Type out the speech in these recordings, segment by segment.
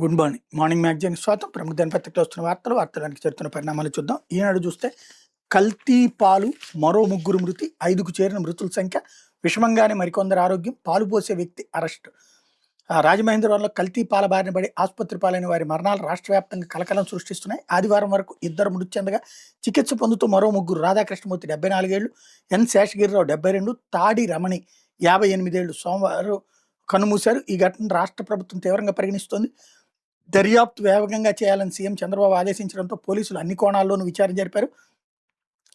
Good morning. Morning మ్యాగజైన్‌కి స్వాగతం. ప్రముఖ దినపత్రికలో వస్తున్న వార్తలకు చేరుతున్న పరిణామాలు చూద్దాం. ఈనాడు చూస్తే కల్తీ పాలు మరో ముగ్గురు మృతి, 5కు చేరిన మృతుల సంఖ్య, విషమంగానే మరికొందరి ఆరోగ్యం, పాలు పోసే వ్యక్తి అరెస్ట్. రాజమహేంద్రవరంలో కల్తీ పాల బారిన పడి ఆసుపత్రి పాలైన వారి మరణాలు రాష్ట్ర వ్యాప్తంగా కలకలం సృష్టిస్తున్నాయి. ఆదివారం వరకు 2 మృతి చెందగా చికిత్స పొందుతూ మరో ముగ్గురు, రాధాకృష్ణమూర్తి 74 ఏళ్లు, ఎన్ శేషగిరిరావు 72, తాడి రమణి 58 ఏళ్లు సోమవారం కన్నుమూశారు. ఈ ఘటనను రాష్ట్ర ప్రభుత్వం తీవ్రంగా పరిగణిస్తోంది. దర్యాప్తు వేగంగా చేయాలని సీఎం చంద్రబాబు ఆదేశించడంతో పోలీసులు అన్ని కోణాల్లోనూ విచారణ జరిపారు.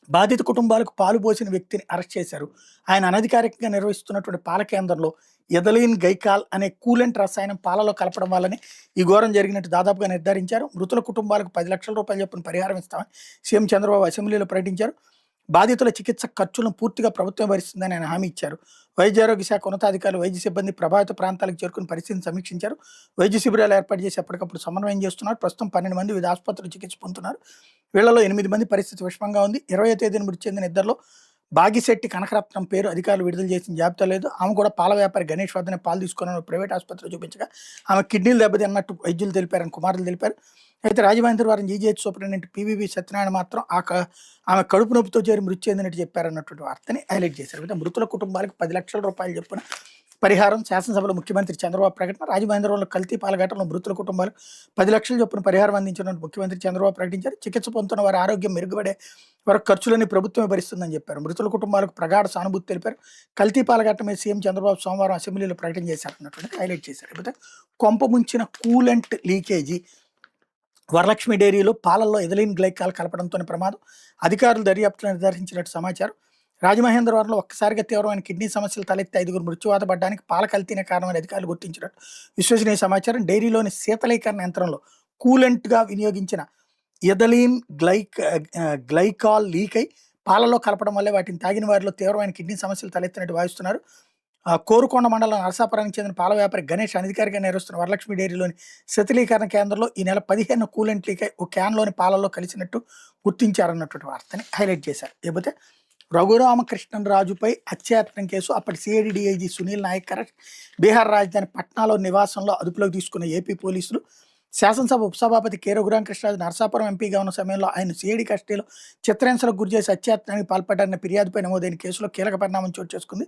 బాధిత కుటుంబాలకు పాలు పోసిన వ్యక్తిని అరెస్ట్ చేశారు. ఆయన అనధికారికంగా నిర్వహిస్తున్నటువంటి పాల కేంద్రంలో ఎథలిన్ గైకాల్ అనే కూలెంట్ రసాయనం పాలలో కలపడం వల్లనే ఈ ఘోరం జరిగినట్టు దాదాపుగా నిర్ధారించారు. మృతుల కుటుంబాలకు 10 లక్షల రూపాయలు చొప్పున పరిహారం ఇస్తామని సీఎం చంద్రబాబు అసెంబ్లీలో ప్రకటించారు. బాధితుల చికిత్స ఖర్చులను పూర్తిగా ప్రభుత్వం భరిస్తుందని ఆయన హామీ ఇచ్చారు. వైద్యారోగ్య శాఖ ఉన్నతాధికారులు వైద్య సిబ్బంది ప్రభావిత ప్రాంతాలకు చేరుకుని పరిస్థితిని సమీక్షించారు. వైద్య శిబిరాలు ఏర్పాటు చేసి ఎప్పటికప్పుడు సమన్వయం చేస్తున్నారు. ప్రస్తుతం 12 మంది వివిధ ఆసుపత్రులు చికిత్స పొందుతున్నారు. వీళ్లలో 8 మంది పరిస్థితి విషమంగా ఉంది. 20వ తేదీన మృతి చెందిన ఇద్దరిలో బాగిశెట్టి కనకరత్నం పేరు అధికారులు విడుదల చేసిన జాబితా లేదు. ఆమె కూడా పాల వ్యాపారి గణేష్ వద్దనే పాలు తీసుకున్న ప్రైవేట్ ఆసుపత్రిలో చూపించగా ఆమె కిడ్నీలు దెబ్బతిన్నట్టు వైద్యులు తెలిపారని కుమారులు తెలిపారు. అయితే రాజమహేంద్రవరం జీజీహెచ్ సూపరింటెండెంట్ పీవీవి సత్యనారాయణ మాత్రం ఆమె కడుపు నొప్పితో చేరి మృతి చెందినట్టు చెప్పారన్నటువంటి వార్తని హైలైట్ చేశారు. అయితే మృతుల కుటుంబాలకు 10 లక్షల రూపాయలు చొప్పున పరిహారం శాసనసభలో ముఖ్యమంత్రి చంద్రబాబు ప్రకటన. రాజమహేంద్రవరంలో కల్తీ పాల ఘటనలో మృతుల కుటుంబాలకు 10 లక్షల చొప్పున పరిహారం అందించినట్టు ముఖ్యమంత్రి చంద్రబాబు ప్రకటించారు. చికిత్స పొందుతున్న వారి ఆరోగ్యం మెరుగుపడే వరకు ఖర్చులన్నీ ప్రభుత్వమే భరిస్తుందని చెప్పారు. మృతుల కుటుంబాలకు ప్రగాఢ సానుభూతి తెలిపారు. కల్తీ పాల ఘటన మీద సీఎం చంద్రబాబు సోమవారం అసెంబ్లీలో ప్రకటన చేశారన్నటువంటి హైలైట్ చేశారు. అయితే కొంప ముంచిన కూలెంట్ లీకేజీ, వరలక్ష్మి డైరీలో పాలల్లో ఎథలిన్ గ్లైకాల్ కలపడంతోనే ప్రమాదం, అధికారులు దర్యాప్తులో నిర్ధారించినట్టు సమాచారం. రాజమహేంద్రవరంలో ఒక్కసారిగా తీవ్రమైన కిడ్నీ సమస్యలు తలెత్తి 5గురు మృత్యువాత పడ్డానికి పాల కల్తీనే కారణమని అధికారులు గుర్తించినట్టు విశ్వసనీయ సమాచారం. డైరీలోని శీతలీకరణ యంత్రంలో కూలెంట్గా వినియోగించిన ఎథలిన్ గ్లైకాల్ లీక్ అయి పాలలో కలపడం వల్లే వాటిని తాగిన వారిలో తీవ్రమైన కిడ్నీ సమస్యలు తలెత్తినట్టు భావిస్తున్నారు. కోరుకొండ మండలం నరసాపురానికి చెందిన పాల వ్యాపారి గణేష్ అనధికారిగా నిర్వహిస్తున్న వరలక్ష్మి డైరీలోని శీతలీకరణ కేంద్రంలో ఈ నెల 15 కూలెంట్ లీక్ అయి ఓ క్యాన్లోని పాలలో కలిసినట్టు గుర్తించారన్నటువంటి వార్తని హైలైట్ చేశారు. లేకపోతే రఘురామకృష్ణరాజుపై హత్యాయత్నం కేసు, అప్పటి CID DIG Sunil Nayak arrest. Bihar రాజధాని పట్నాలో నివాసంలో అదుపులోకి తీసుకున్న ఏపీ పోలీసులు. శాసనసభ ఉపసభాపతి కె రఘురామకృష్ణరాజు నరసాపురం ఎంపీగా ఉన్న సమయంలో ఆయన సిఐడి కస్టడీలో చిత్రహింసలకు గురిచేసి హత్యాయత్నానికి పాల్పడ్డారన్న ఫిర్యాదుపై నమోదైన కేసులో కీలక పరిణామం చోటు చేసుకుంది.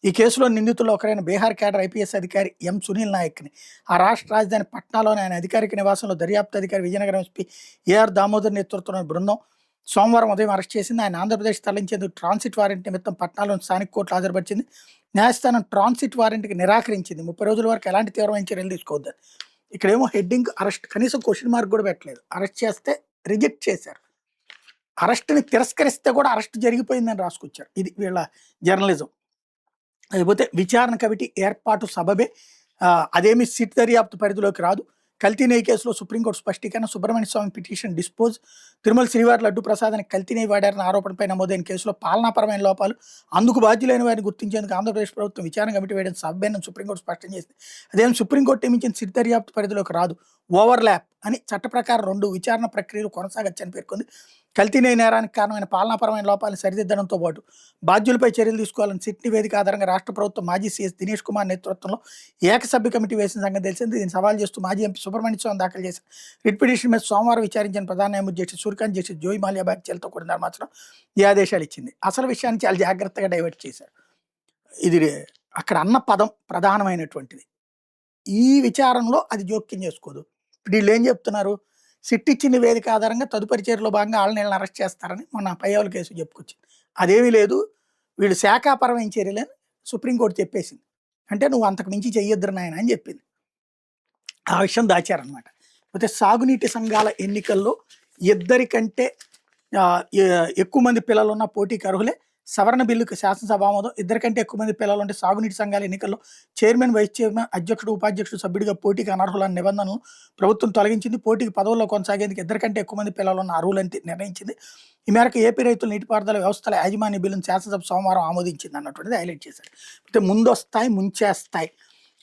ఈ కేసులో నిందితుల్లో ఒకరైన బీహార్ క్యాడర్ ఐపీఎస్ అధికారి ఎం సునీల్ నాయక్ని ఆ రాష్ట్ర రాజధాని పట్నాలోని ఆయన అధికారిక నివాసంలో దర్యాప్తు అధికారి విజయనగరం ఎస్పీ ఏఆర్ దామోదర్ నేతృత్వంలోని బృందం సోమవారం ఉదయం అరెస్ట్ చేసింది. ఆయన ఆంధ్రప్రదేశ్ తరలించేందుకు ట్రాన్సిట్ వారెంట్ నిమిత్తం పట్నాలోని స్థానిక కోర్టులో హాజరుపరిచింది. న్యాయస్థానం ట్రాన్సిట్ వారెంట్కి నిరాకరించింది. 30 రోజుల వరకు ఎలాంటి తీవ్రమైన చర్యలు తీసుకోవద్దని. ఇక్కడేమో హెడ్డింగ్ అరెస్ట్, కనీసం క్వశ్చన్ మార్క్ కూడా పెట్టలేదు. అరెస్ట్ చేస్తే రిజెక్ట్ చేశారు. అరెస్ట్ని తిరస్కరిస్తే కూడా అరెస్ట్ జరిగిపోయిందని రాసుకొచ్చారు. ఇది వీళ్ళ జర్నలిజం. లేకపోతే విచారణ కమిటీ ఏర్పాటు సబబే, అదేమి సిట్ దర్యాప్తు పరిధిలోకి రాదు. కల్తీ నెయ్యి కేసులో సుప్రీంకోర్టు స్పష్టీకరణ. సుబ్రహ్మణ్య స్వామి పిటిషన్ డిస్పోజ్. తిరుమల శ్రీవారి లడ్డు ప్రసాదానికి కల్తీ నెయ్యి వాడారన్న ఆరోపణపై నమోదైన కేసులో పాలనాపరమైన లోపాలు, అందుకు బాధ్యులైన వారిని గుర్తించేందుకు ఆంధ్రప్రదేశ్ ప్రభుత్వం విచారణ కమిటీ వేయడం సభ్యని సుప్రీంకోర్టు స్పష్టం చేసింది. అదేం సుప్రీంకోర్టు నియమించిన సిట్ దర్యాప్తు పరిధిలోకి రాదు. ఓవర్లాప్ అని చట్ట ప్రకారం 2 విచారణ ప్రక్రియలు కొనసాగచ్చని పేర్కొంది. కల్తీ నెయ్యి నేరానికి కారణమైన పాలనాపరమైన లోపాలను సరిదిద్దడంతో పాటు బాధ్యులపై చర్యలు తీసుకోవాలని సిట్ నివేదిక ఆధారంగా రాష్ట్ర ప్రభుత్వం మాజీ సీఎస్ దినేష్ కుమార్ నేతృత్వంలో ఏకసభ్య కమిటీ వేసిన సంగతి తెలిసింది. దీన్ని సవాల్ చేస్తూ మాజీ ఎంపీ సుబ్రహ్మణ్య స్వామి దాఖలు చేసిన రిట్ పిటిషన్ మీద సోమవారం విచారించిన ప్రధాన న్యాయమూర్తి జస్టిస్ సూర్యకాంత్, జస్టిస్ జోయి మాల్యా వ్యాఖ్యలతో కూడిన ధర్మాసనం ఈ ఆదేశాలు ఇచ్చింది. అసలు విషయాన్ని చాలా జాగ్రత్తగా డైవర్ట్ చేశారు. ఇది అక్కడ అన్న పదం ప్రధానమైనటువంటిది. ఈ విచారణలో అది జోక్యం చేసుకోదు. ఇప్పుడు వీళ్ళు ఏం చెప్తున్నారు, సిట్ ఇచ్చిన నివేదిక ఆధారంగా తదుపరి చర్యలో భాగంగా ఆళ్ళని అరెస్ట్ చేస్తారని మొన్న పయ్యావుల కేసు చెప్పుకొచ్చింది. అదేమీ లేదు, వీళ్ళు శాఖాపరమైన చర్యలని సుప్రీంకోర్టు చెప్పేసింది. అంటే నువ్వు అంతకు మించి చెయ్యొద్దు నాయన అని చెప్పింది. ఆ విషయం దాచారనమాట. అయితే సాగునీటి సంఘాల ఎన్నికల్లో ఇద్దరికంటే ఎక్కువ మంది పిల్లలు ఉన్న పోటీకి అర్హులే. సవరణ బిల్లుకు శాసనసభ ఆమోదం. 2 కంటే ఎక్కువ మంది పిల్లలు ఉంటే సాగునీటి సంఘాల ఎన్నికల్లో చైర్మన్, వైస్ చైర్మన్, అధ్యక్షుడు, ఉపాధ్యక్షుడు సభ్యుడిగా పోటీకి అనర్హులన్న నిబంధనలు ప్రభుత్వం తొలగించింది. పోటీకి పదవుల్లో కొనసాగేందుకు 2 కంటే ఎక్కువ మంది పిల్లలు ఉన్న అర్హులని నిర్ణయించింది. ఈ మేరకు ఏపీ రైతుల నీటిపారుదల వ్యవస్థల యాజమాన్య బిల్లును శాసనసభ సోమవారం ఆమోదించింది అన్నటువంటిది హైలైట్ చేశారు. అయితే ముందొస్తాయి, ముంచేస్తాయి.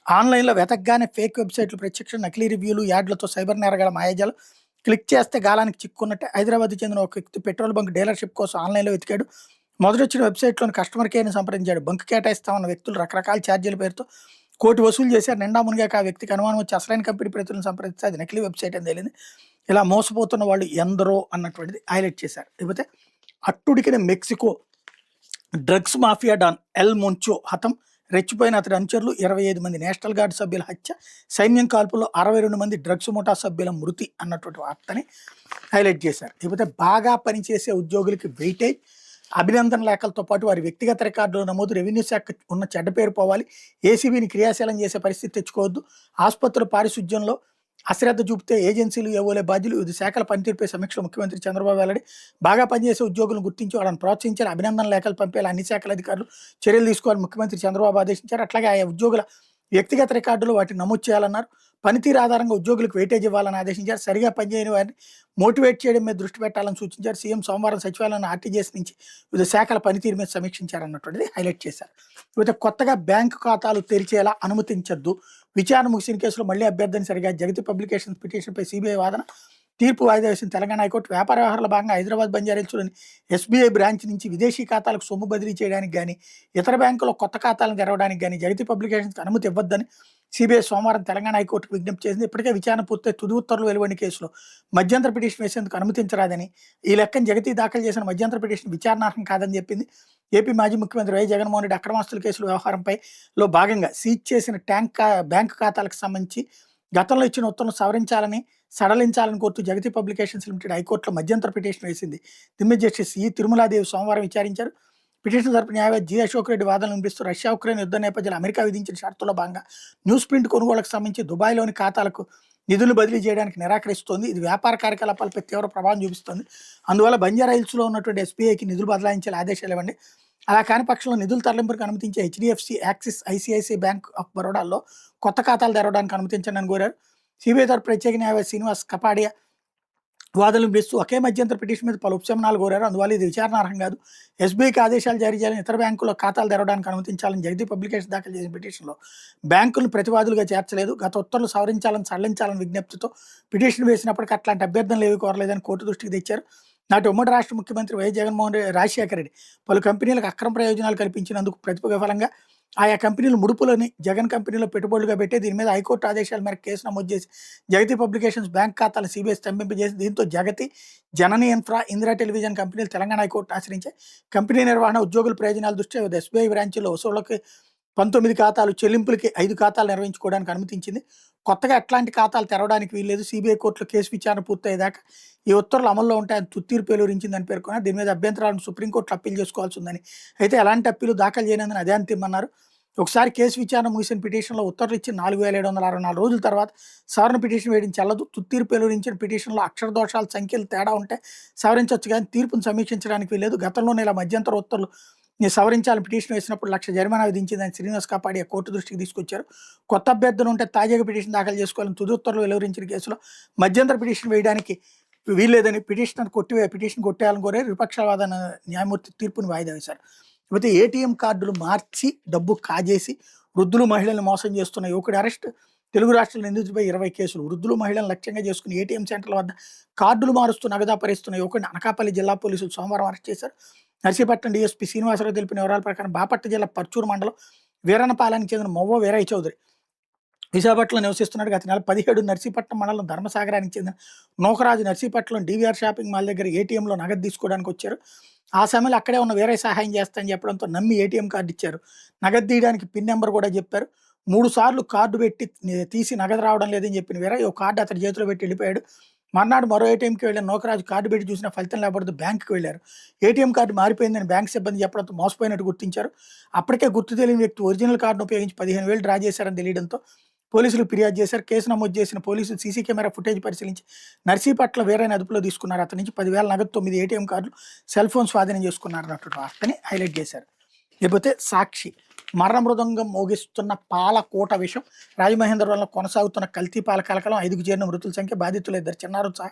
ఆన్లైన్లో వెతకగానే ఫేక్ వెబ్సైట్లు, ప్రత్యక్ష నకిలీ రివ్యూలు, యాడ్లతో సైబర్ నేరగాల మాయాజాలు. క్లిక్ చేస్తే గాలానికి చిక్కున్నట్టే. హైదరాబాద్కు చెందిన ఒక వ్యక్తి పెట్రోల్ బంక్ డీలర్షిప్ కోసం ఆన్లైన్లో వెతికాడు. మొదటొచ్చిన వెబ్సైట్లోని కస్టమర్ కేర్ని సంప్రదించాడు. బంక్ కేటాయిస్తామన్న వ్యక్తులు రకరకాల ఛార్జీల పేరుతో కోటి వసూలు చేశారు. నిండా మునిగాక ఆ వ్యక్తికి అనుమానం వచ్చి అసలైన కంపెనీ ప్రతినిధులను సంప్రదిస్తే అది నకిలీ వెబ్సైట్ అని తేలింది. ఇలా మోసపోతున్న వాళ్ళు ఎందరో అన్నటువంటిది హైలైట్ చేశారు. లేకపోతే అట్టుడికిన Mexico drugs mafia don El Mencho హతం, రెచ్చిపోయిన అతడి అనుచరులు 25 మంది నేషనల్ గార్డ్ సభ్యుల హత్య, సైన్యం కాల్పుల్లో 62 మంది డ్రగ్స్ ముఠా సభ్యుల మృతి అన్నటువంటి వార్తని హైలైట్ చేశారు. లేకపోతే బాగా పనిచేసే ఉద్యోగులకి వెయిటేజ్, అభినందన లేఖలతో పాటు వారి వ్యక్తిగత రికార్డుల నమోదు, రెవెన్యూ శాఖ ఉన్న చెడ్డ పేరు పోవాలి, ఏసీబీని క్రియాశీలం చేసే పరిస్థితి తెచ్చుకోవద్దు, ఆసుపత్రుల పారిశుధ్యంలో అశ్రద్ధ చూపితే ఏజెన్సీలు ఏవోలే బాధ్యులు, వివిధ శాఖల పనితీరుపై సమీక్షలో ముఖ్యమంత్రి చంద్రబాబు వెల్లడి, బాగా పనిచేసే ఉద్యోగులను గుర్తించి వాళ్ళని ప్రోత్సహించాలి, అభినందన లేఖలు పంపేలా అన్ని శాఖల అధికారులు చర్యలు తీసుకోవాలని ముఖ్యమంత్రి చంద్రబాబు ఆదేశించారు. అట్లాగే ఆయా ఉద్యోగుల వ్యక్తిగత రికార్డులు వాటిని నమోదు చేయాలన్నారు. పనితీరు ఆధారంగా ఉద్యోగులకు వెయిటేజ్ ఇవ్వాలని ఆదేశించారు. సరిగా పనిచేయని వారిని మోటివేట్ చేయడం మీద దృష్టి పెట్టాలని సూచించారు. సీఎం సోమవారం సచివాలయం ఆర్టీజీఎస్ నుంచి వివిధ శాఖల పనితీరు మీద సమీక్షించారన్నటువంటిది హైలైట్ చేశారు. ఇకపోతే కొత్తగా బ్యాంకు ఖాతాలు తెరిచేలా అనుమతించద్దు, విచారణ ముగిసిన కేసులో మళ్లీ అభ్యర్థిని సరిగా జగతి పబ్లికేషన్స్ పిటిషన్పై సిబిఐ వాదన, తీర్పు వాయిదా వేసిన తెలంగాణ హైకోర్టు. వ్యాపార వ్యవహారాల భాగంగా హైదరాబాద్ బంజారాహిల్స్లోని ఎస్బీఐ బ్రాంచ్ నుంచి విదేశీ ఖాతాలకు సొమ్ము బదిలీ చేయడానికి కానీ, ఇతర బ్యాంకులో కొత్త ఖాతాలను తెరవడానికి కానీ జగతి పబ్లికేషన్స్కి అనుమతి ఇవ్వద్దని సిబిఐ సోమవారం తెలంగాణ హైకోర్టుకు విజ్ఞప్తి చేసింది. ఇప్పటికే విచారణ పూర్తయి తుది ఉత్తర్వులు వెలువడిన కేసులో మధ్యంతర పిటిషన్ వేసేందుకు అనుమతించరాదని, ఈ లెక్కను జగతి దాఖలు చేసిన మధ్యంతర పిటిషన్ విచారణార్హం కాదని చెప్పింది. ఏపీ మాజీ ముఖ్యమంత్రి వై జగన్మోహన్ రెడ్డి అక్రమాస్తుల కేసుల వ్యవహారంపై భాగంగా సీజ్ చేసిన బ్యాంకు ఖాతాలకు సంబంధించి గతంలో ఇచ్చిన ఉత్తర్వులను సవరించాలని, సడలించాలని కోరుతూ జగతి పబ్లికేషన్స్ లిమిటెడ్ హైకోర్టులో మధ్యంతర పిటిషన్ వేసింది. దిమ్మె జస్టిస్ ఈ తిరుమలాదేవి సోమవారం విచారించారు. పిటిషన్ తరపు న్యాయవాది జి అశోక్ రెడ్డి వాదనలు వినిపిస్తూ రష్యా ఉక్రెయిన్ యుద్ధ నేపథ్యంలో అమెరికా విధించిన షరతుల్లో భాగంగా న్యూస్ ప్రింట్ కొనుగోలుకు సంబంధించి దుబాయ్లోని ఖాతాలకు నిధులు బదిలీ చేయడానికి నిరాకరిస్తోంది. ఇది వ్యాపార కార్యకలాపాలపై తీవ్ర ప్రభావం చూపిస్తోంది. అందువల్ల బంజారాహిల్స్లో ఉన్నటువంటి ఎస్బీఐకి నిధులు బదలాయించాలి ఆదేశాలు ఇవ్వండి. అలా కాని పక్షంలో నిధుల తరలింపులకు అనుమతించే HDFC, Axis, ICICI bank of బరోడాల్లో కొత్త ఖాతాలు తెరవడానికి అనుమతించండి అని కోరారు. సిబిఐ తరపు ప్రత్యేక న్యాయవాది శ్రీనివాస్ కపాడియా వాదనలు వినిపిస్తూ ఒకే మధ్యంతర పిటిషన్ మీద పలు ఉపశమనాలు కోరారు. అందువల్ల ఇది విచారణార్హం కాదు, ఎస్బీఐకి ఆదేశాలు జారీ చేయాలని, ఇతర బ్యాంకుల్లో ఖాతాలు తెరవడానికి అనుమతించాలని జగతి పబ్లికేషన్ దాఖలు చేసిన పిటిషన్లో బ్యాంకులను ప్రతివాదులుగా చేర్చలేదు. గత ఉత్తర్వులు సవరించాలని, సడలించాలని విజ్ఞప్తితో పిటిషన్ వేసినప్పటికీ అట్లాంటి అభ్యర్థనలు ఏవి కోరలేదని కోర్టు దృష్టికి తెచ్చారు. నాటి ఉమ్మడి రాష్ట్ర ముఖ్యమంత్రి వై జగన్మోహన్ రెడ్డి, రాజశేఖర రెడ్డి పలు కంపెనీలకు అక్రమ ప్రయోజనాలు కల్పించినందుకు ప్రతిఫలంగా ఆయా కంపెనీలు ముడుపులని జగన్ కంపెనీలో పెట్టుబడులుగా పెట్టి దీని మీద హైకోర్టు ఆదేశాల మేరకు కేసు నమోదు చేసి జగతి పబ్లికేషన్స్ బ్యాంక్ ఖాతాలు సిబిఐ స్తంభింపజేసి, దీంతో జగతి, జనని ఇన్ఫ్రా, ఇందిరా టెలివిజన్ కంపెనీలు తెలంగాణ హైకోర్టును ఆశ్రయించాయి. కంపెనీ నిర్వహణ, ఉద్యోగుల ప్రయోజనాల దృష్ట్యా ఎస్బీఐ బ్రాంచీల్లో వసూళ్లకి 19 ఖాతాలు, చెల్లింపులకి 5 ఖాతాలు నిర్వహించుకోవడానికి అనుమతించింది. కొత్తగా ఎట్లాంటి ఖాతాలు తెరవడానికి వీల్లేదు. సిబిఐ కోర్టులో కేసు విచారణ పూర్తయ్యేదాకా ఈ ఉత్తర్వులు అమల్లో ఉంటాయని తుత్తీర్పు వెలువరించిందని పేర్కొన్నారు. దీని మీద అభ్యంతరాలను సుప్రీంకోర్టులో అప్పీల్ చేసుకోవాల్సి ఉందని, అయితే ఎలాంటి అప్పీలు దాఖలు చేయనందుని అదే అంతిమన్నారు. ఒకసారి కేసు విచారణ ముగిసిన పిటిషన్లో ఉత్తర్వులు ఇచ్చి 4764 రోజుల తర్వాత సవరణ పిటిషన్ వేయడం చెల్లదు. తుత్తీర్పు వెలువరించిన పిటిషన్లో అక్షర దోషాల సంఖ్యలు తేడా ఉంటే సవరించవచ్చు కానీ తీర్పును సమీక్షించడానికి వీల్లేదు. గతంలోనే ఇలా మధ్యంతర ఉత్తర్వులు సవరించాలని పిటిషన్ వేసినప్పుడు 1,00,000 జరిమానా విధించిందని శ్రీనివాస్ కాపాడియా కోర్టు దృష్టికి తీసుకొచ్చారు. కొత్త అభ్యర్థులు ఉంటే తాజాగా పిటిషన్ దాఖలు చేసుకోవాలని తుది ఉత్తర్వులు వెలువరించిన కేసులో మధ్యంతర పిటిషన్ వేయడానికి వీల్లేదని పిటిషన్ కొట్టేయాలని కోరారు. విపక్షాల వాదన న్యాయమూర్తి తీర్పును వాయిదా వేశారు. లేకపోతే ఏటీఎం కార్డులు మార్చి డబ్బు కాజేసి వృద్ధులు, మహిళలను మోసం చేస్తున్న యువకుడి అరెస్ట్. తెలుగు రాష్ట్రాల నిందితుడిపై 20 కేసులు. వృద్ధులు, మహిళలను లక్ష్యంగా చేసుకుని ఏటీఎం సెంటర్ల వద్ద కార్డులు మారుస్తూ నగదాపరిస్తున్న యువకుడిని అనకాపల్లి జిల్లా పోలీసులు సోమవారం అరెస్ట్ చేశారు. నర్సీపట్నం డీఎస్పీ శ్రీనివాసరావు తెలిపిన వివరాల ప్రకారం బాపట్ల జిల్లా పర్చూరు మండలం వీరనపాలెనికి చెందిన మొవ్వ వీరయ్య చౌదరి విశాఖపట్నంలో నివసిస్తున్నాడు. గత నెల 17 నర్సీపట్నం మండలం ధర్మసాగరానికి చెందిన Nookaraju Narsipatnam DVR shopping mall దగ్గర ఏటీఎంలో నగదు తీసుకోవడానికి వచ్చారు. ఆ సమయంలో అక్కడే ఉన్న వీరయ్య సహాయం చేస్తానని చెప్పడంతో నమ్మి ఏటీఎం కార్డు ఇచ్చారు. నగదు తీయడానికి పిన్ నెంబర్ కూడా చెప్పారు. 3 సార్లు కార్డు పెట్టి తీసి నగదు రావడం లేదని చెప్పిన వీరయ్య ఒక కార్డు అతని చేతిలో పెట్టి వెళ్ళిపోయాడు. మర్నాడు మరో ఏటీఎంకి వెళ్ళిన నూకరాజు కార్డు పెట్టి చూసిన ఫలితం లేకపోతే బ్యాంకుకి వెళ్ళారు. ఏటీఎం కార్డు మారిపోయిందని బ్యాంక్ సిబ్బంది చెప్పడంతో మోసపోయినట్టు గుర్తించారు. అప్పటికే గుర్తు తెలియని వ్యక్తి ఒరిజినల్ కార్డును ఉపయోగించి 15,000 డ్రా చేశారని తెలియడంతో పోలీసులు ఫిర్యాదు చేశారు. కేసు నమోదు చేసిన పోలీసులు సీసీ కెమెరా ఫుటేజ్ పరిశీలించి నర్సీపట్ల వీరయ్యని అదుపులో తీసుకున్నారు. అతని నుంచి 10,000 నగదు, 9 ఏటీఎం కార్డులు, సెల్ ఫోన్ స్వాధీనం చేసుకున్నారు అన్నట్టు వార్తని హైలైట్ చేశారు. లేకపోతే సాక్షి మరణ మృదంగం మోగిస్తున్న పాలకోట విషయం. రాజమహేంద్రవరంలో కొనసాగుతున్న కల్తీ పాల కలకలం, 5కు చేరిన మృతుల సంఖ్య, బాధితులు 2 చిన్నారులు సహా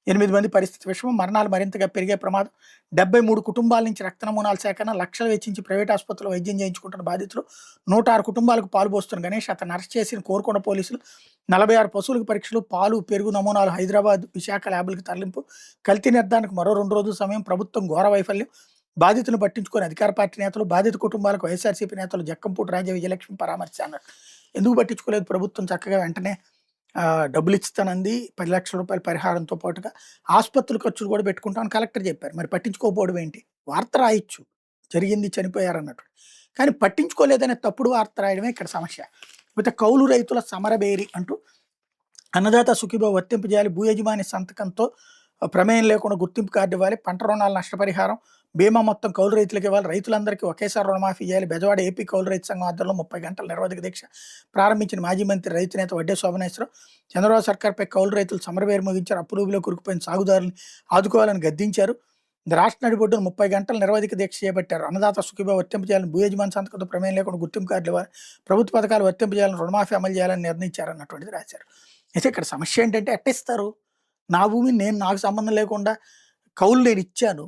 8 మంది పరిస్థితి విషయం. మరణాలు మరింతగా పెరిగే ప్రమాదం. 73 కుటుంబాల నుంచి రక్త నమూనాల సేకరణ, లక్షలు వెచ్చించి ప్రైవేట్ ఆసుపత్రిలో వైద్యం చేయించుకుంటున్న బాధితులు 106 కుటుంబాలకు పాలు పోస్తున్న గణేష్. అతను అరెస్ట్ చేసిన కోరుకొండ పోలీసులు 46 పశువులకు పరీక్షలు, పాలు, పెరుగు నమూనాలు హైదరాబాద్, విశాఖ ల్యాబులకు తరలింపు. కల్తీ నిర్ధారణకు మరో 2 రోజుల సమయం. ప్రభుత్వం ఘోర వైఫల్యం. బాధితులను పట్టించుకొని అధికార పార్టీ నేతలు, బాధిత కుటుంబాలకు వైఎస్ఆర్సీపీ నేతలు జక్కంపూడి రాజా, విజయలక్ష్మి పరామర్శ అన్నారు. ఎందుకు పట్టించుకోలేదు ప్రభుత్వం చక్కగా వెంటనే డబ్బులు ఇస్తానంది 10,00,000 రూపాయల పరిహారంతో పాటుగా ఆసుపత్రుల ఖర్చులు కూడా పెట్టుకుంటామని కలెక్టర్ చెప్పారు. మరి పట్టించుకోకపోవడం ఏంటి? వార్త రాయొచ్చు. జరిగింది, చనిపోయారన్నట్టు. కానీ పట్టించుకోలేదనే తప్పుడు వార్త రాయడమే ఇక్కడ సమస్య. లేకపోతే కౌలు రైతుల సమరబేరి అంటూ అన్నదాత సుఖీభావ వర్తింపు చేయాలి, భూ యజమాని సంతకంతో ప్రమేయం లేకుండా గుర్తింపు కార్డు ఇవ్వాలి, పంట రుణాల నష్టపరిహారం, బీమా మొత్తం కౌలు రైతులకు ఇవ్వాలి, రైతులందరికీ ఒకేసారి రుణమాఫీ చేయాలి. బెజవాడ ఏపీ కౌలు రైతు సంఘం ఆధ్వర్యంలో 30 గంటల నిరవధిక దీక్ష ప్రారంభించిన మాజీ మంత్రి రైతు నేత వడ్డే శోభనేశ్వరం. చంద్రబాబు సర్కార్పై కౌలు రైతులు సమరవేరు ముగించారు. అప్పులూబిలో కురుకుపోయిన సాగుదారులను ఆదుకోవాలని గద్దించారు. రాష్ట్ర నడిబొడ్డును 30 గంటల నిరవధిక దీక్ష చేపట్టారు. అన్నదాత సుఖీభావ వర్తింపు చేయాలని, భూ యజమాని సంతకంతో ప్రమేయం లేకుండా గుర్తింపు కార్డులు ఇవ్వాలి, ప్రభుత్వ పథకాలు వర్తింపు చేయాలని, రుణమాఫీ అమలు చేయాలని నిర్ణయించారన్నటువంటిది రాశారు. అయితే ఇక్కడ సమస్య ఏంటంటే ఎట్టిస్తారు? నా భూమిని నాకు సంబంధం లేకుండా కౌలు నేను ఇచ్చాను.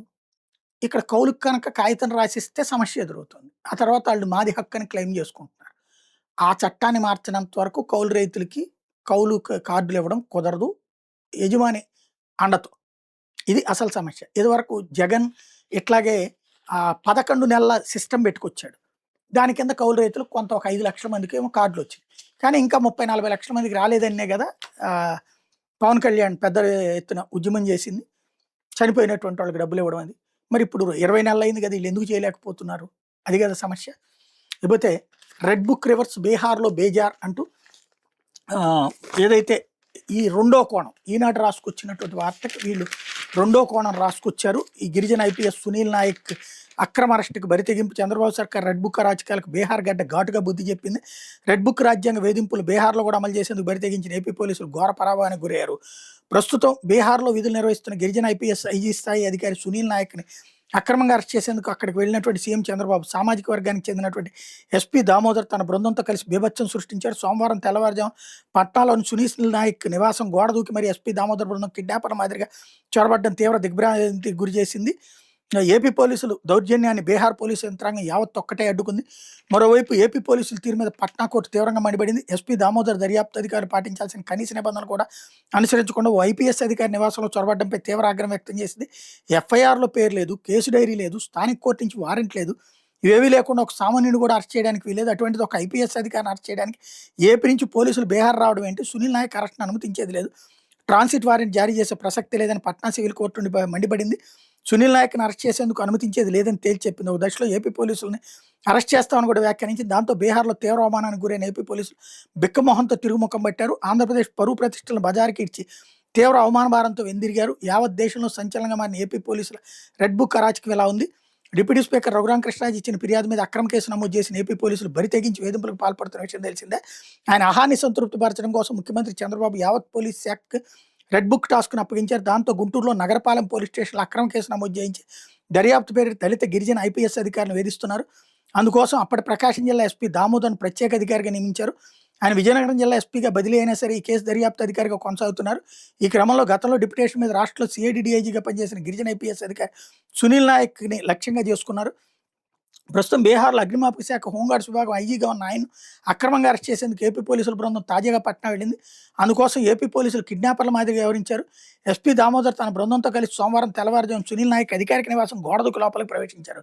ఇక్కడ కౌలుకి కనుక కాగితం రాసిస్తే సమస్య ఎదురవుతుంది. ఆ తర్వాత వాళ్ళు మాది హక్కు అని క్లెయిమ్ చేసుకుంటున్నారు. ఆ చట్టాన్ని మార్చినంత వరకు కౌలు రైతులకి కౌలు కార్డులు ఇవ్వడం కుదరదు యజమాని అండతో. ఇది అసలు సమస్య. ఇదివరకు జగన్ ఇట్లాగే 11 నెలల సిస్టమ్ పెట్టుకొచ్చాడు. దాని కింద కౌలు రైతులు కొంత ఒక 5 లక్షల మందికి ఏమో కార్డులు వచ్చింది. కానీ ఇంకా 30-40 లక్షల మందికి రాలేదనే కదా పవన్ కళ్యాణ్ పెద్ద ఎత్తున ఉద్యమం చేసింది, చనిపోయినటువంటి వాళ్ళకి డబ్బులు ఇవ్వడం. అది మరి ఇప్పుడు 20 నెలలు అయింది కదా, వీళ్ళు ఎందుకు చేయలేకపోతున్నారు? అది కదా సమస్య. లేకపోతే రెడ్ బుక్ రివర్స్, బీహార్లో బేజార్ అంటూ ఏదైతే ఈ రెండో కోణం ఈనాడు రాసుకొచ్చినటువంటి వార్తకి వీళ్ళు రెండో కోణం రాసుకొచ్చారు. ఈ గిరిజన ఐపీఎస్ సునీల్ నాయక్ అక్రమ అరెస్టుకు బరితెగింపు, చంద్రబాబు సర్కార్ రెడ్ బుక్ రాజకీయాలకు బీహార్ గడ్డ ఘాటుగా బుద్ధి చెప్పింది. రెడ్ బుక్ రాజ్యాంగ వేధింపులు బీహార్లో కూడా అమలు చేసేందుకు బరితెగించిన ఏపీ పోలీసులు ఘోర పరాభవానికి గురయ్యారు. ప్రస్తుతం బీహార్లో విధులు నిర్వహిస్తున్న గిరిజన ఐపీఎస్ ఐజీ స్థాయి అధికారి సునీల్ నాయక్ని అక్రమంగా అరెస్ట్ చేసేందుకు అక్కడికి వెళ్ళినటువంటి సీఎం చంద్రబాబు సామాజిక వర్గానికి చెందినటువంటి ఎస్పీ దామోదర్ తన బృందంతో కలిసి బీభత్సం సృష్టించారు. సోమవారం తెల్లవారుజాము పట్నాలోని సునీల్ నాయక్ నివాసం గోడ దూకి మరి ఎస్పీ దామోదర్ బృందం కిడ్నాపర్ మాదిరిగా చొరబడ్డం తీవ్ర దిగ్భ్రాంతికి గురి చేసింది. ఏపీ పోలీసులు దౌర్జన్యాన్ని బీహార్ పోలీసు యంత్రాంగం యావత్ ఒక్కటే అడ్డుకుంది. మరోవైపు ఏపీ పోలీసుల తీరు మీద పట్నా కోర్టు తీవ్రంగా మండిపడింది. ఎస్పీ దామోదర్ దర్యాప్తు అధికారులు పాటించాల్సిన కనీస నిబంధనలు కూడా అనుసరించకుండా ఓ ఐపీఎస్ అధికారి నివాసంలో చొరబడ్డంపై తీవ్ర ఆగ్రహం వ్యక్తం చేసింది. ఎఫ్ఐఆర్లో పేరు లేదు, కేసు డైరీ లేదు, స్థానిక కోర్టు నుంచి వారెంట్ లేదు, ఇవేవీ లేకుండా ఒక సామాన్యుని కూడా అరెస్ట్ చేయడానికి వీలేదు. అటువంటిది ఒక ఐపీఎస్ అధికారిని అరెస్ట్ చేయడానికి ఏపీ నుంచి పోలీసులు బీహార్ రావడం ఏంటి? సునీల్ నాయక్ అరెస్ట్ను అనుమతించేది లేదు, ట్రాన్సిట్ వారెంట్ జారీ చేసే ప్రసక్తి లేదని పట్నా సివిల్ కోర్టు నుండి మండిపడింది. సునీల్ నాయక్ని అరెస్ట్ చేసేందుకు అనుమతించేది లేదని తేల్చి చెప్పింది. ఒక దశలో ఏపీ పోలీసులని అరెస్ట్ చేస్తామని కూడా వ్యాఖ్యానించింది. దాంతో బీహార్లో తీవ్ర అవమానానికి గురైన ఏపీ పోలీసులు బిక్కమొహంతో తిరుగుముఖం పట్టారు. ఆంధ్రప్రదేశ్ పరువు ప్రతిష్టలను బజారుకి ఇచ్చి తీవ్ర అవమాన భారంతో వెందిరిగారు. యావత్ దేశంలో సంచలనంగా మారిన ఏపీ పోలీసుల రెడ్ బుక్ అరాచకం ఇలా ఉంది. డిప్యూటీ స్పీకర్ రఘురామకృష్ణరాజు ఇచ్చిన ఫిర్యాదు మీద అక్రమ కేసు నమోదు చేసిన ఏపీ పోలీసులు బరి తెగించి వేధింపులకు పాల్పడుతున్న విషయం తెలిసిందే. ఆయన ఆహాన్ని సంతృప్తిపరచడం కోసం ముఖ్యమంత్రి చంద్రబాబు యావత్ పోలీస్ శాఖకు రెడ్ బుక్ టాస్క్ను అప్పగించారు. దాంతో గుంటూరులో నగరపాలెం పోలీస్ స్టేషన్లో అక్రమ కేసు నమోదు చేయించి దర్యాప్తు పేరు దళిత గిరిజన ఐపీఎస్ అధికారులను వేధిస్తున్నారు. అందుకోసం అప్పటి ప్రకాశం జిల్లా ఎస్పీ దామోదర్ను ప్రత్యేక అధికారిగా నియమించారు. ఆయన విజయనగరం జిల్లా ఎస్పీగా బదిలీ అయినా సరే ఈ కేసు దర్యాప్తు అధికారిగా కొనసాగుతున్నారు. ఈ క్రమంలో గతంలో డిప్యుటేషన్ మీద రాష్ట్రంలో సిఐడి డీఐజీగా పనిచేసిన గిరిజన ఐపీఎస్ అధికారి సునీల్ నాయక్ని లక్ష్యంగా చేసుకున్నారు. ప్రస్తుతం బీహార్లో అగ్నిమాపక శాఖ హోంగార్డ్స్ విభాగం ఐజీగా ఉన్న ఆయన అక్రమంగా అరెస్ట్ చేసేందుకు ఏపీ పోలీసుల బృందం తాజాగా పట్నా వెళ్ళింది. అందుకోసం ఏపీ పోలీసులు కిడ్నాపర్ల మాదిరిగా వ్యవహరించారు. ఎస్పీ దామోదర్ తన బృందంతో కలిసి సోమవారం తెల్లవారుజాము సునీల్ నాయక్ అధికారిక నివాసం గోడదూకు లోపలికి ప్రవేశించారు.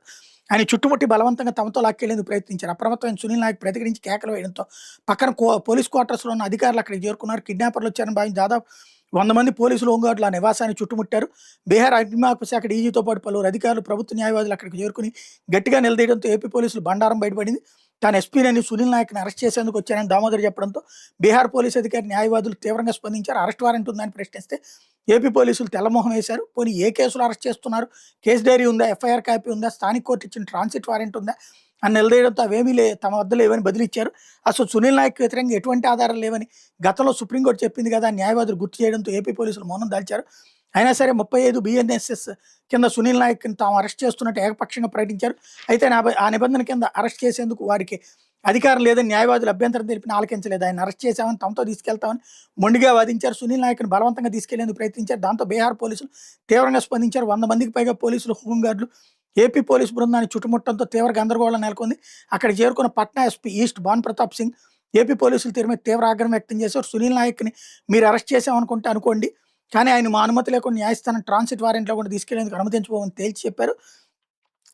ఆయన చుట్టుముట్టి బలవంతంగా తమతో లాక్కెళ్లేందుకు ప్రయత్నించారు. అప్రమత్తమైన సునీల్ నాయక్ ప్రతిఘటించి కేకలు వేయడంతో పక్కన పోలీస్ క్వార్టర్స్లో ఉన్న అధికారులు అక్కడికి చేరుకున్నారు. కిడ్నాపర్లు వచ్చారని భావించి దాదాపు 100 మంది పోలీసులు హోంగార్డులు ఆ నివాసాన్ని చుట్టుముట్టారు. బీహార్ అగ్నిమాపక శాఖ డీజీతో పాటు పలువురు అధికారులు, ప్రభుత్వ న్యాయవాదులు అక్కడికి చేరుకుని గట్టిగా నిలదీయడంతో ఏపీ పోలీసులు బండారం బయటపడింది. తాను ఎస్పీనని సునీల్ నాయక్ని అరెస్ట్ చేసేందుకు వచ్చానని దామోదర్ చెప్పడంతో బీహార్ పోలీసు అధికారి, న్యాయవాదులు తీవ్రంగా స్పందించారు. అరెస్ట్ వారెంట్ ఉందని ప్రశ్నిస్తే ఏపీ పోలీసులు తెల్లమోహం వేశారు. పోనీ ఏ కేసులు అరెస్ట్ చేస్తున్నారు? కేసు డైరీ ఉందా? ఎఫ్ఐఆర్ కాపీ ఉందా? స్థానిక కోర్టు ఇచ్చిన ట్రాన్సిట్ వారెంట్ ఉందా అని నిలదీయడంతో అవేమీ తమ వద్ద లేవని బదిలిచ్చారు. అసలు సునీల్ నాయక్ వ్యతిరేకంగా ఎటువంటి ఆధారాలు లేవని గతంలో సుప్రీంకోర్టు చెప్పింది కదా న్యాయవాదులు గుర్తు చేయడంతో ఏపీ పోలీసులు మౌనం దాల్చారు. అయినా సరే 35 BNSS కింద సునీల్ నాయక్ని తాము అరెస్ట్ చేస్తున్నట్టు ఏకపక్షంగా ప్రకటించారు. అయితే ఆ నిబంధన కింద అరెస్ట్ చేసేందుకు వారికి అధికారం లేదని న్యాయవాదులు అభ్యంతరం తెలిపిన ఆలకించలేదు. ఆయన అరెస్ట్ చేశామని తమతో తీసుకెళ్తామని మొండిగా వాదించారు. సునీల్ నాయక్ని బలవంతంగా తీసుకెళ్లేందుకు ప్రయత్నించారు. దాంతో బీహార్ పోలీసులు తీవ్రంగా స్పందించారు. 100 మందికి పైగా పోలీసులు, హోంగార్డులు ఏపీ పోలీసు బృందాన్ని చుట్టుముట్టడంతో తీవ్ర గందరగోళం నెలకొంది. అక్కడికి చేరుకున్న Patna SP east Bhan Pratap Singh AP పోలీసుల తీరు మీద తీవ్ర ఆగ్రహం వ్యక్తం చేశారు. సునీల్ నాయక్ని మీరు అరెస్ట్ చేశామనుకుంటే అనుకోండి, కానీ ఆయన మా అనుమతి లేకుండా న్యాయస్థానం ట్రాన్సిట్ వారెంట్లో కూడా తీసుకెళ్లేందుకు అనుమతించబోమని తేల్చి చెప్పారు.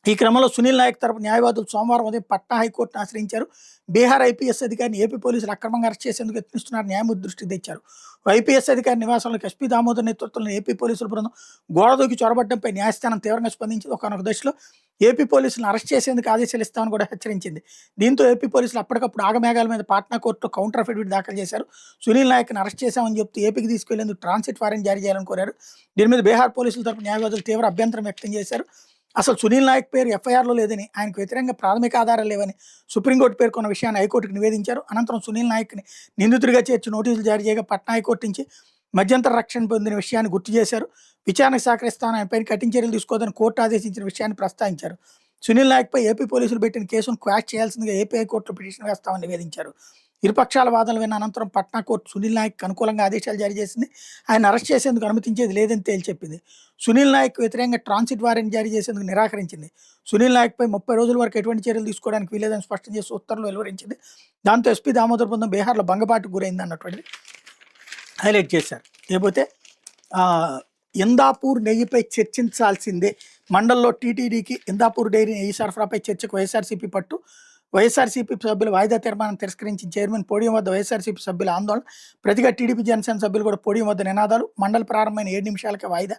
ఈ క్రమంలో సునీల్ నాయక్ తరపు న్యాయవాదులు సోమవారం ఉదయం పట్నా హైకోర్టును ఆశ్రయించారు. బీహార్ ఐపీఎస్ అధికారిని ఏపీ పోలీసులు అక్రమంగా అరెస్ట్ చేసేందుకు యత్నిస్తున్నారు న్యాయమూర్తి దృష్టికి తెచ్చారు. ఐపీఎస్ అధికారి నివాసంలోకి ఎస్పీ దామోదర్ నేతృత్వంలో ఏపీ పోలీసుల బృందం గోడ దూకి చొరబడ్డంపై న్యాయస్థానం తీవ్రంగా స్పందించింది. ఒకనొక దశలో ఏపీ పోలీసులను అరెస్ట్ చేసేందుకు ఆదేశాలు ఇస్తామని కూడా హెచ్చరించింది. దీంతో ఏపీ పోలీసులు అప్పటికప్పుడు ఆగమేఘాల మీద పాట్నా కోర్టులో కౌంటర్ అఫిడవిట్ దాఖలు చేశారు. సునీల్ నాయక్ని అరెస్ట్ చేశామని చెప్తూ ఏపీకి తీసుకెళ్లేందుకు ట్రాన్సిట్ వారెంట్ జారీ చేయాలని కోరారు. దీని మీద బీహార్ పోలీసుల తరపు న్యాయవాదులు తీవ్ర అభ్యంతరం వ్యక్తం చేశారు. అసలు సునీల్ నాయక్ పేరు ఎఫ్ఐఆర్లో లేదని, ఆయనకు వ్యతిరేకంగా ప్రాథమిక ఆధారాలు లేవని సుప్రీంకోర్టు పేర్కొన్న విషయాన్ని హైకోర్టుకు నివేదించారు. అనంతరం సునీల్ నాయక్ని నిందితుడిగా చేర్చి నోటీసులు జారీ చేయగా పట్నా హైకోర్టు నుంచి మధ్యంతర రక్షణ పొందిన విషయాన్ని గుర్తు చేశారు. విచారణకు సహకరిస్తామని ఆయనపై కఠిన చర్యలు తీసుకోవద్దని కోర్టు ఆదేశించిన విషయాన్ని ప్రస్తావించారు. సునీల్ నాయక్పై ఏపీ పోలీసులు పెట్టిన కేసును క్వాష్ చేయాల్సిందిగా ఏపీ హైకోర్టులో పిటిషన్ వేస్తామని నివేదించారు. ఇరుపక్షాల వాదనలు విన్న అనంతరం పట్నా కోర్టు సునీల్ నాయక్ అనుకూలంగా ఆదేశాలు జారీ చేసింది. ఆయన అరెస్ట్ చేసేందుకు అనుమతించేది లేదని తేల్చెప్పింది. సునీల్ నాయక్ వ్యతిరేకంగా ట్రాన్సిట్ వారెంట్ జారీ చేసేందుకు నిరాకరించింది. సునీల్ నాయక్పై 30 రోజుల వరకు ఎటువంటి చర్యలు తీసుకోవడానికి వీలేదని స్పష్టం చేసి ఉత్తర్వులు వెలువరించింది. దాంతో ఎస్పీ దామోదర్ బృందం బీహార్లో భంగపాటుకు గురైంది అన్నటువంటిది హైలైట్ చేశారు. లేకపోతే ఇందాపూర్ నెయ్యిపై చర్చించాల్సిందే, మండల్లో టీటీడీకి ఇందాపూర్ డైరీ నెయ్యి సరఫరాపై చర్చకు వైఎస్ఆర్సీపీ పట్టు. వైఎస్ఆర్సీపీ సభ్యులు వాయిదా తీర్మానం తిరస్కరించిన చైర్మన్ పోడియం వద్ద వైఎస్ఆర్సీపీ సభ్యుల ఆందోళన. ప్రతిగా టీడీపీ జనసేన సభ్యులు కూడా పోడియం వద్ద నినాదాలు. మండలి ప్రారంభమైన 7 నిమిషాలకే వాయిదా.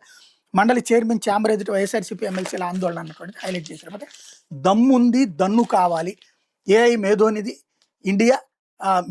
మండలి చైర్మన్ ఛాంబర్ ఎదుటి వైఎస్ఆర్సీపీ ఎమ్మెల్సీల ఆందోళన అన్నటువంటి హైలైట్ చేశారు. అంటే దమ్ముంది, దన్ను కావాలి. ఏఐ మేధోనిది ఇండియా,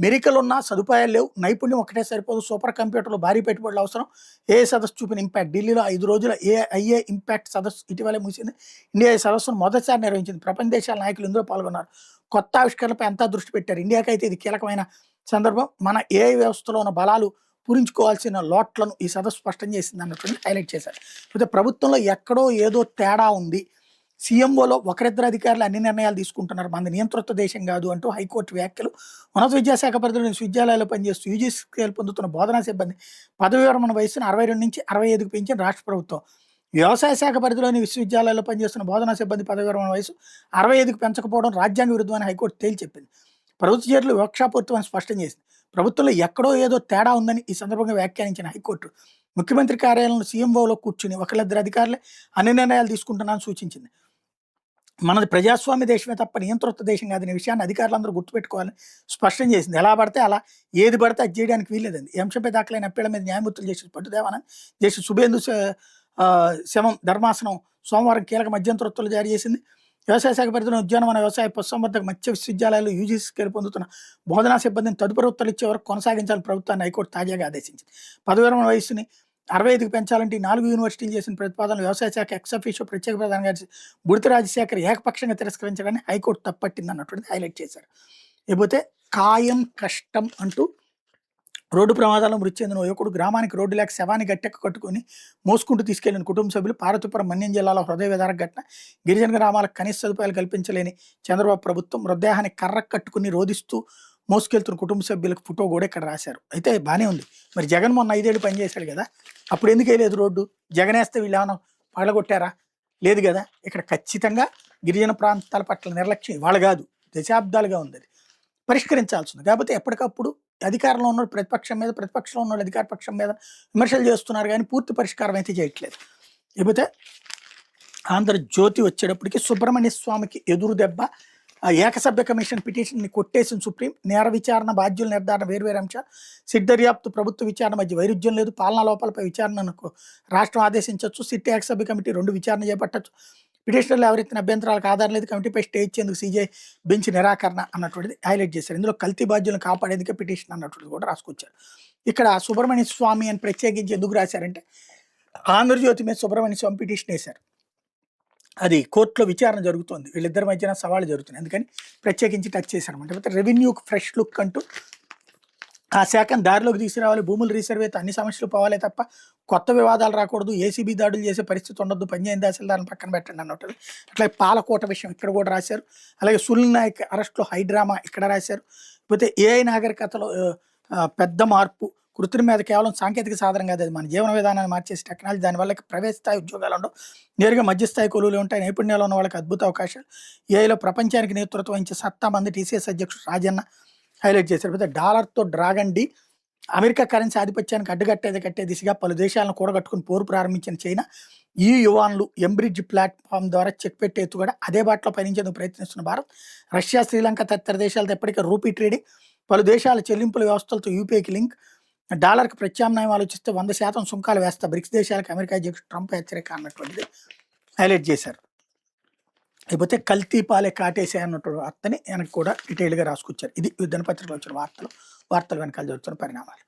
మెరికలు ఉన్న సదుపాయాలు లేవు, నైపుణ్యం ఒకటే సరిపోదు, సూపర్ కంప్యూటర్లు భారీ పెట్టుబడులు అవసరం. ఏఐ సదస్సు చూపిన ఇంపాక్ట్. ఢిల్లీలో 5 రోజుల ఐఏ ఇంపాక్ట్ సదస్సు ఇటీవలే ముగిసింది. ఇండియా ఈ సదస్సును మొదటిసారి నిర్వహించింది. ప్రపంచ దేశాల నాయకులు ఇందులో పాల్గొన్నారు. కొత్త ఆవిష్కరణలపై అంతా దృష్టి పెట్టారు. ఇండియాకైతే ఇది కీలకమైన సందర్భం. మన ఏఐ వ్యవస్థలో ఉన్న బలాలు పూరించుకోవాల్సిన లోట్లను ఈ సదస్సు స్పష్టం చేసింది అన్నటువంటి హైలైట్ చేశారు. అయితే ప్రభుత్వంలో ఎక్కడో ఏదో తేడా ఉంది, సీఎంఓలో ఒకరిద్దరు అధికారులు అన్ని నిర్ణయాలు తీసుకుంటున్నారు, మనది నియంతృత్వ దేశం కాదు అంటూ హైకోర్టు వ్యాఖ్యలు. ఉన్నత విద్యాశాఖ పరిధిలో విశ్వవిద్యాలయాల్లో పనిచేస్తూ యూజీ స్కేల్ పొందుతున్న బోధనా సిబ్బంది పదవి విరమణ వయసును 62 నుంచి 65కి పెంచిన రాష్ట్ర ప్రభుత్వం. వ్యవసాయ శాఖ పరిధిలోని విశ్వవిద్యాలయాల్లో పనిచేస్తున్న బోధనా సిబ్బంది పదవి విరమణ వయసు 65కి పెంచకపోవడం రాజ్యాంగ విరుద్ధమని హైకోర్టు తేల్చెప్పింది. ప్రభుత్వ చర్యలు వివక్షాపూరితమని స్పష్టం చేసింది. ప్రభుత్వంలో ఎక్కడో ఏదో తేడా ఉందని ఈ సందర్భంగా వ్యాఖ్యానించిన హైకోర్టు ముఖ్యమంత్రి కార్యాలయంలో సీఎంఓలో కూర్చుని ఒకళ్ళిద్దరు అధికారులే అన్ని నిర్ణయాలు తీసుకుంటున్నారని సూచించింది. మనది ప్రజాస్వామ్య దేశమే తప్ప నియంతృత్వ దేశం కాదనే విషయాన్ని అధికారులందరూ గుర్తుపెట్టుకోవాలని స్పష్టం చేసింది. ఎలా పడితే అలా ఏది పడితే అది చేయడానికి వీల్లేదండి. ఈ అంశంపై దాఖలైన అప్పీళ్ల మీద న్యాయమూర్తులు చేసిన పట్టుదేవానని జస్టిస్ శుభేందు శవం ధర్మాసనం సోమవారం కీలక మధ్యంతర జారీ చేసింది. వ్యవసాయ శాఖ పరిధిలో ఉద్యానవన వ్యవసాయ పశుసంవర్ధక మత్స్య విశ్వవిద్యాలయాలు యూజీసీ స్కేల్ పొందుతున్న బోధనా సిబ్బందిని తదుపరి ఉత్తర్వులు ఇచ్చే వరకు కొనసాగించాలని ప్రభుత్వాన్ని హైకోర్టు తాజాగా ఆదేశించింది. పదవి విరమణ వయసుని 65కి పెంచాలంటే 4 యూనివర్సిటీలు చేసిన ప్రతిపాదనలు వ్యవసాయ శాఖ ఎక్సఫీషియో ప్రత్యేక ప్రధాన కార్యదర్శి బుడిత రాజశేఖర్ ఏకపక్షంగా తిరస్కరించడాన్ని హైకోర్టు తప్పట్టింది అన్నటువంటి హైలైట్ చేశారు. లేకపోతే ఖాయం కష్టం అంటూ రోడ్డు ప్రమాదాల్లో మృతి చెందిన యువకుడు గ్రామానికి రోడ్డు లేక శవాన్ని గట్టెక్క కట్టుకుని మోసుకుంటూ తీసుకెళ్లిన కుటుంబ సభ్యులు. పార్వతీపురం మన్యం జిల్లాలో హృదయ విదారక ఘటన. గిరిజన గ్రామాలకు కనీస సదుపాయాలు కల్పించలేని చంద్రబాబు ప్రభుత్వం మృతదేహాన్ని కర్ర కట్టుకుని రోధిస్తూ మోసుకెళ్తున్న కుటుంబ సభ్యులకు ఫోటో కూడా ఇక్కడ రాశారు. అయితే బాగానే ఉంది. మరి జగన్ మొన్న 5 ఏళ్ళు పనిచేశాడు కదా, అప్పుడు ఎందుకు వేయలేదు రోడ్డు? జగన్ వేస్తే వీళ్ళు ఏమైనా పగలగొట్టారా? లేదు కదా. ఇక్కడ ఖచ్చితంగా గిరిజన ప్రాంతాల పట్ల నిర్లక్ష్యం ఇవాళ కాదు, దశాబ్దాలుగా ఉంది. అది పరిష్కరించాల్సింది. కాకపోతే ఎప్పటికప్పుడు అధికారంలో ఉన్న ప్రతిపక్షం మీద, ప్రతిపక్షంలో ఉన్న అధికార పక్షం మీద విమర్శలు చేస్తున్నారు కానీ పూర్తి పరిష్కారం అయితే చేయట్లేదు. లేకపోతే ఆంధ్రజ్యోతి వచ్చేటప్పటికి సుబ్రహ్మణ్య స్వామికి ఎదురు దెబ్బ. ఏకసభ్య కమిషన్ పిటిషన్ని కొట్టేసిన సుప్రీం. నేర విచారణ, బాధ్యుల నిర్ధారణ వేర్వేరు అంశాలు. సిట్ దర్యాప్తు, ప్రభుత్వ విచారణ మధ్య వైరుధ్యం లేదు. పాలనా లోపాలపై విచారణకు రాష్ట్రం ఆదేశించవచ్చు. సిట్ ఏకసభ్య కమిటీ 2 విచారణ చేపట్టచ్చు. పిటిషనర్లు ఎవరైతే అభ్యంతరాలకు ఆధారం లేదు, కమిటీపై స్టే ఇచ్చేందుకు సీజే బెంచ్ నిరాకరణ అన్నటువంటిది హైలైట్ చేశారు. ఇందులో కల్తీ బాధ్యులను కాపాడేందుకే పిటిషన్ అన్నటువంటిది కూడా రాసుకొచ్చారు. ఇక్కడ సుబ్రహ్మణ్య స్వామి అని ప్రత్యేకించి ఎందుకు రాశారంటే ఆంధ్రజ్యోతి మీద సుబ్రహ్మణ్య స్వామి పిటిషన్ వేశారు. అది కోర్టులో విచారణ జరుగుతుంది, వీళ్ళిద్దరి మధ్యన సవాళ్ళు జరుగుతున్నాయి, అందుకని ప్రత్యేకించి టచ్ చేశారు అనమాట. రెవెన్యూకి ఫ్రెష్ లుక్ అంటూ ఆ శాఖను దారిలోకి తీసుకురావాలి, భూములు రీసర్వే అన్ని సమస్యలు పోవాలే తప్ప కొత్త వివాదాలు రాకూడదు, ఏసీబీ దాడులు చేసే పరిస్థితి ఉండొద్దు, పనిచేయని తహసీల్దార్ని పక్కన పెట్టండి అన్నట్టు. అట్లాగే పాలకోట విషయం ఇక్కడ కూడా రాశారు. అలాగే సునీల్ నాయక్ అరెస్ట్లో హైడ్రామా ఇక్కడ రాశారు. లేకపోతే ఏఐ నాగరికతలో పెద్ద మార్పు. కృత్రిమ మీద కేవలం సాంకేతిక సాధనం కాదు, అది మన జీవన విధానాన్ని మార్చేసి టెక్నాలజీ. దానివల్ల ప్రవేశ స్థాయి ఉద్యోగాలు ఉండవు, నేరుగా మధ్యస్థాయి కొలువులు ఉంటాయి. నైపుణ్యాలు ఉన్న వాళ్ళకి అద్భుత అవకాశాలు. ఏఐలో ప్రపంచానికి నేతృత్వం వహించే సత్తా మంది టీసీఎస్ అధ్యక్షుడు రాజన్న హైలైట్ చేశారు. అయితే డాలర్తో డ్రాగన్ డీ అమెరికా కరెన్సీ ఆధిపత్యానికి కట్టే దిశగా పలు దేశాలను కూడగట్టుకుని పోరు ప్రారంభించిన చైనా ఈ యువాన్లు ఎంబ్రిడ్జ్ ప్లాట్ఫామ్ ద్వారా చెక్ పెట్టే ఎత్తుగడ అదే బాటలో పయనించేందుకు ప్రయత్నిస్తున్న భారత్, రష్యా, శ్రీలంక తదితర దేశాలతో ఇప్పటికే రూపీ ట్రేడింగ్, పలు దేశాల చెల్లింపుల వ్యవస్థలతో యూపీఐకి లింక్, డాలర్కి ప్రత్యామ్నాయం ఆలోచిస్తే 100% సుంకాలు వేస్తా బ్రిక్స్ దేశాలకు అమెరికా అధ్యక్షుడు ట్రంప్ హెచ్చరిక అన్నటువంటిది హైలైట్ చేశారు. లేకపోతే కల్తీ పాలే కాటేసే అన్నటువంటి వార్తని వెనక్కి కూడా డీటెయిల్గా రాసుకొచ్చారు. ఇది దినపత్రికలో వచ్చిన వార్తలు వెనకాల జరుగుతున్న పరిణామాలు.